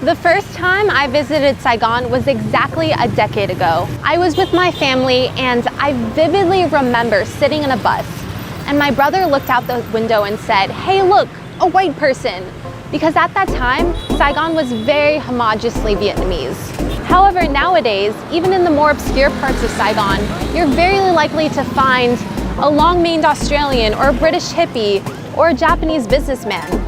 The first time I visited Saigon was exactly a decade ago. I was with my family and I vividly remember sitting in a bus and my brother looked out the window and said, "Hey, look, a white person." Because at that time, Saigon was very homogeneously Vietnamese. However, nowadays, even in the more obscure parts of Saigon, you're very likely to find a long-maned Australian or a British hippie or a Japanese businessman.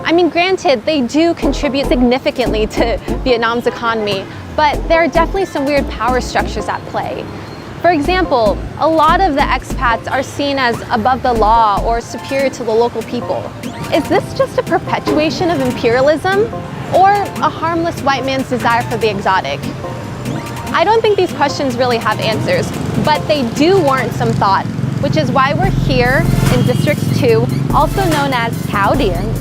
I mean, granted, they do contribute significantly to Vietnam's economy, but there are definitely some weird power structures at play. For example, a lot of the expats are seen as above the law or superior to the local people. Is this just a perpetuation of imperialism or a harmless white man's desire for the exotic? I don't think these questions really have answers, but they do warrant some thought, which is why we're here in District 2, also known as Thao Dien.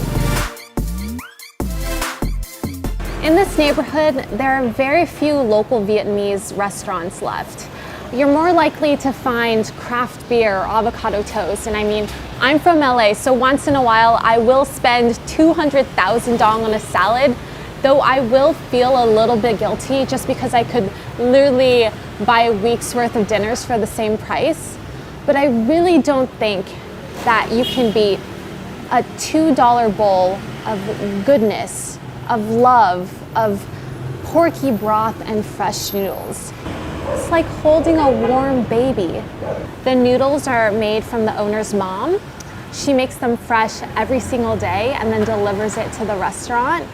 In this neighborhood, there are very few local Vietnamese restaurants left. You're more likely to find craft beer or avocado toast. And I mean, I'm from LA, so once in a while I will spend 200,000 dong on a salad, though I will feel a little bit guilty just because I could literally buy a week's worth of dinners for the same price. But I really don't think that you can beat a $2 bowl of goodness, of love, of porky broth and fresh noodles. It's like holding a warm baby. The noodles are made from the owner's mom. She makes them fresh every single day and then delivers it to the restaurant.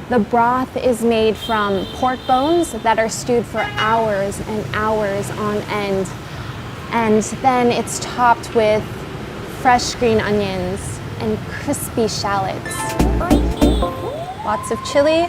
The broth is made from pork bones that are stewed for hours and hours on end. And then it's topped with fresh green onions and crispy shallots. Lots of chili.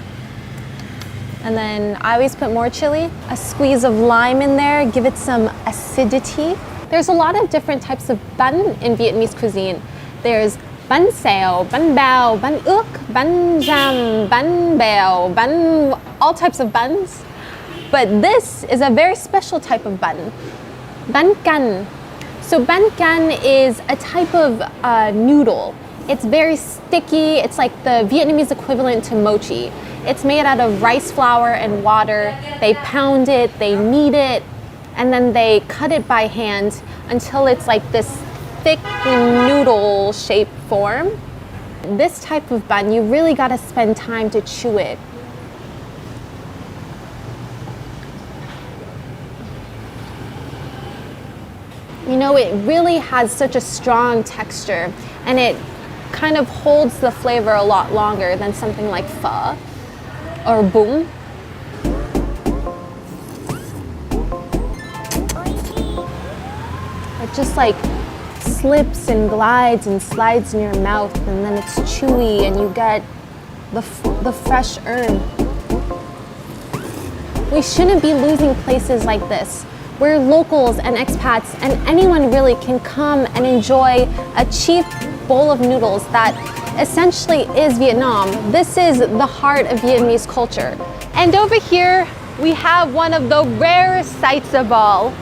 And then I always put more chili, a squeeze of lime in there, give it some acidity. There's a lot of different types of bun in Vietnamese cuisine. There's bun xèo, bun bao, bun ước, bun jam, bun bèo, bun, all types of buns. But this is a very special type of bun, bun can. So bun can is a type of noodle. It's very sticky. It's like the Vietnamese equivalent to mochi. It's made out of rice flour and water. They pound it, they knead it, and then they cut it by hand until it's like this thick noodle shaped form. This type of bun, you really gotta spend time to chew it. You know, it really has such a strong texture and it kind of holds the flavor a lot longer than something like pho or boom. It just like slips and glides and slides in your mouth and then it's chewy and you get the fresh herb. We shouldn't be losing places like this where locals and expats and anyone really can come and enjoy a cheap bowl of noodles that essentially is Vietnam. This is the heart of Vietnamese culture. And over here, we have one of the rarest sights of all,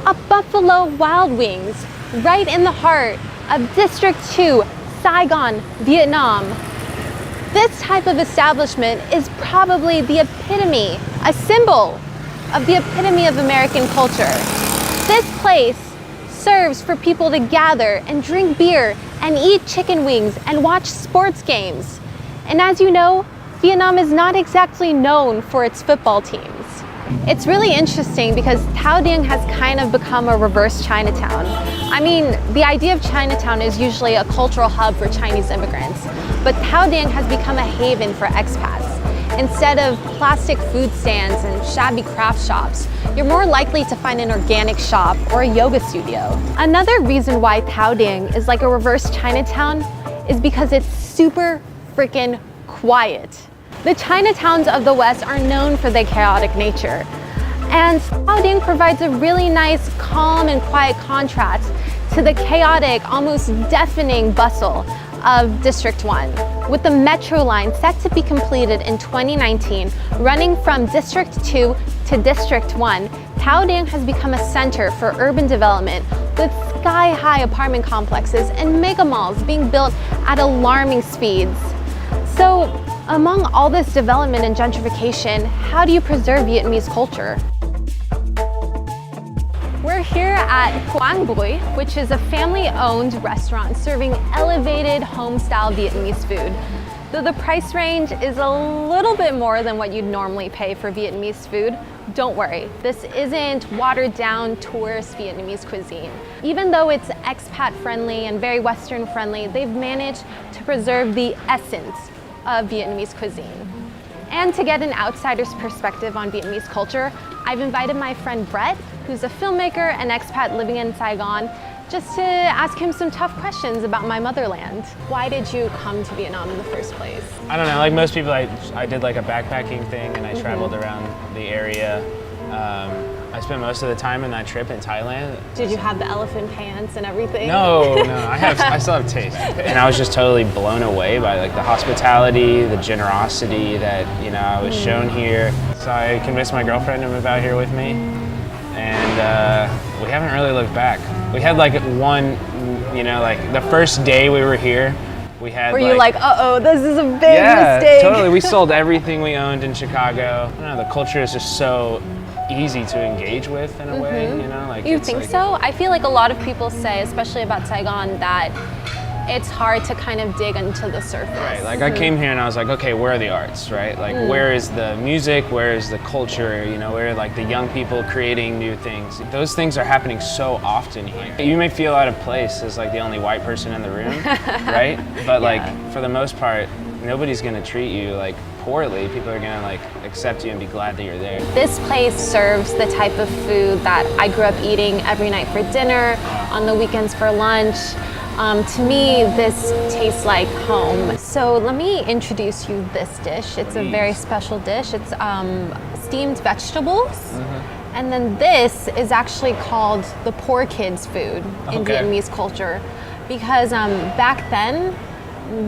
a Buffalo Wild Wings, right in the heart of District 2, Saigon, Vietnam. This type of establishment is probably the epitome, a symbol of the epitome of American culture. This place serves for people to gather and drink beer and eat chicken wings and watch sports games. And as you know, Vietnam is not exactly known for its football teams. It's really interesting because Thao Dien has kind of become a reverse Chinatown. I mean, the idea of Chinatown is usually a cultural hub for Chinese immigrants, but Thao Dien has become a haven for expats. Instead of plastic food stands and shabby craft shops, you're more likely to find an organic shop or a yoga studio. Another reason why Thao Dien is like a reverse Chinatown is because it's super freaking quiet. The Chinatowns of the West are known for their chaotic nature. And Thao Dien provides a really nice, calm and quiet contrast to the chaotic, almost deafening bustle of District 1. With the metro line set to be completed in 2019, running from District 2 to District 1, Thao Dien has become a center for urban development with sky-high apartment complexes and mega malls being built at alarming speeds. So Among all this development and gentrification, how do you preserve Vietnamese culture? We're here at Quang Bui, which is a family-owned restaurant serving elevated home-style Vietnamese food. Though the price range is a little bit more than what you'd normally pay for Vietnamese food, don't worry, this isn't watered-down tourist Vietnamese cuisine. Even though it's expat-friendly and very Western-friendly, they've managed to preserve the essence of Vietnamese cuisine. And to get an outsider's perspective on Vietnamese culture, I've invited my friend Brett, who's a filmmaker and expat living in Saigon, just to ask him some tough questions about my motherland. Why did you come to Vietnam in the first place? I don't know, like most people, I did like a backpacking thing and I traveled around the area. I spent most of the time in that trip in Thailand. Did you have the elephant pants and everything? No, I still have taste. And I was just totally blown away by like the hospitality, the generosity that, you know, I was shown here. So I convinced my girlfriend to move out here with me. And we haven't really looked back. We had like one, you know, like the first day we were here, we had. Were you like, uh-oh, this is a big mistake? Yeah, totally. We sold everything we owned in Chicago. I don't know, the culture is just so easy to engage with in a way, you know? Like, you think so? I feel like a lot of people say, especially about Saigon, that it's hard to kind of dig into the surface. Right, like I came here and I was like, okay, where are the arts, right? Like where is the music, where is the culture, you know, where are like the young people creating new things? Those things are happening so often here. You may feel out of place as like the only white person in the room, right? But like for the most part, nobody's gonna treat you like poorly. People are gonna like accept you and be glad that you're there. This place serves the type of food that I grew up eating every night for dinner, on the weekends for lunch. To me, this tastes like home. So let me introduce you this dish. It's a very special dish. It's steamed vegetables. And then this is actually called the poor kids food in Vietnamese culture. Because back then,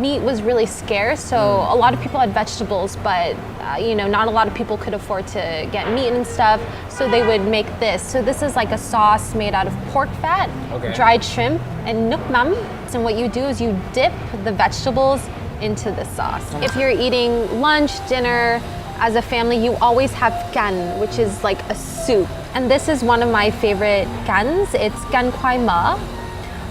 meat was really scarce, so a lot of people had vegetables, but you know, not a lot of people could afford to get meat and stuff, so they would make this. So this is like a sauce made out of pork fat, dried shrimp, and nuoc mam. And what you do is you dip the vegetables into this sauce. If you're eating lunch, dinner, as a family, you always have can, which is like a soup. And this is one of my favorite cans. It's can khoai ma,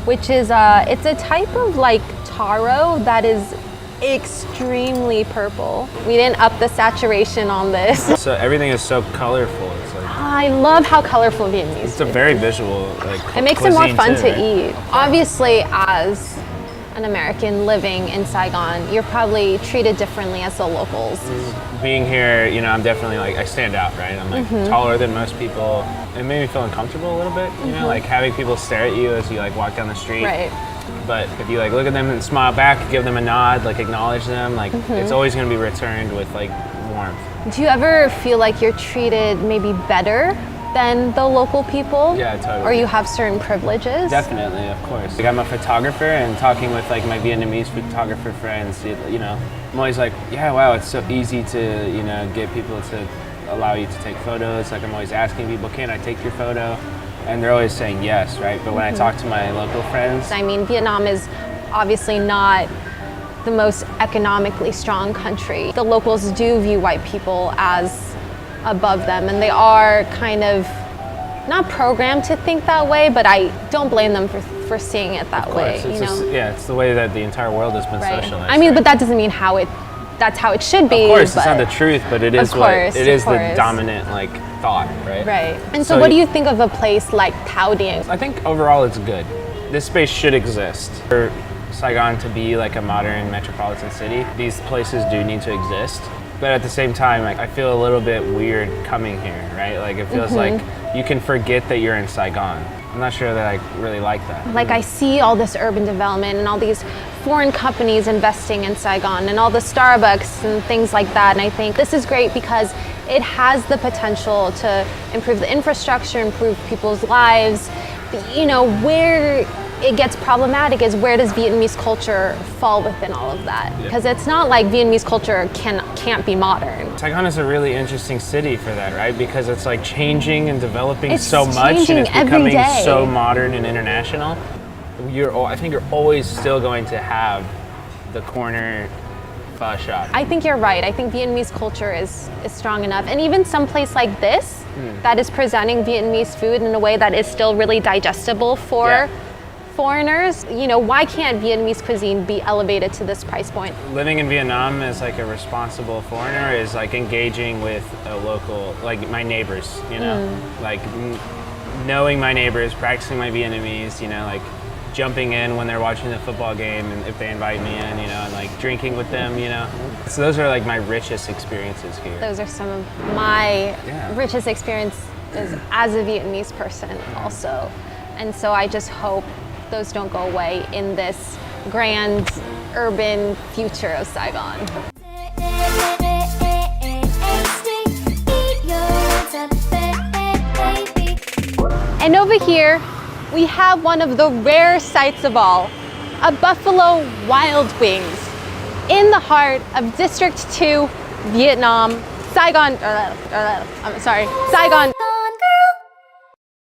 which is it's a type of like taro that is extremely purple. We didn't up the saturation on this. So everything is so colorful. It's like, I love how colorful Vietnamese it's a very visual like it makes it more fun too, to eat. Obviously, as an American living in Saigon, you're probably treated differently as the locals. Being here, you know, I'm definitely like, I stand out, right? I'm like taller than most people. It made me feel uncomfortable a little bit, you know, like having people stare at you as you like walk down the street. Right. But if you like look at them and smile back, give them a nod, like acknowledge them, like it's always gonna be returned with like warmth. Do you ever feel like you're treated maybe better than the local people? Yeah, totally. Or you have certain privileges? Definitely, of course. Like I'm a photographer, and talking with like my Vietnamese photographer friends, you know, I'm always like, yeah, wow, it's so easy to, you know, get people to allow you to take photos. Like I'm always asking people, can I take your photo? And they're always saying yes, right? But when I talk to my local friends, I mean, Vietnam is obviously not the most economically strong country. The locals do view white people as above them, and they are kind of not programmed to think that way, but I don't blame them for seeing it that way. It's you know? it's the way that the entire world has been socialized. I mean, but that doesn't mean that's how it should be. Of course, it's not the truth, but it is the dominant like thought, right? Right. And so what do you think of a place like Thao Dien? I think overall it's good. This space should exist. For Saigon to be like a modern metropolitan city, these places do need to exist. But at the same time, like, I feel a little bit weird coming here, right? Like it feels like you can forget that you're in Saigon. I'm not sure that I really like that. Like I see all this urban development and all these foreign companies investing in Saigon and all the Starbucks and things like that. And I think this is great because it has the potential to improve the infrastructure, improve people's lives. You know, where it gets problematic is where does Vietnamese culture fall within all of that? Because it's not like Vietnamese culture can't be modern. Saigon is a really interesting city for that, right? Because it's like changing and developing so much, and it's becoming so modern and international. I think you're always still going to have the corner pho shop. I think you're right. I think Vietnamese culture is strong enough. And even some place like this that is presenting Vietnamese food in a way that is still really digestible for foreigners, you know, why can't Vietnamese cuisine be elevated to this price point? Living in Vietnam as like a responsible foreigner is like engaging with a local, like my neighbors, you know, like knowing my neighbors, practicing my Vietnamese, you know, like jumping in when they're watching the football game and if they invite me in, you know, and like drinking with them, you know. So those are like my richest experiences here. Those are some of my richest experiences as a Vietnamese person also. And so I just hope those don't go away in this grand urban future of Saigon. And over here, we have one of the rare sights of all, a Buffalo Wild Wings in the heart of District 2, Vietnam, Saigon,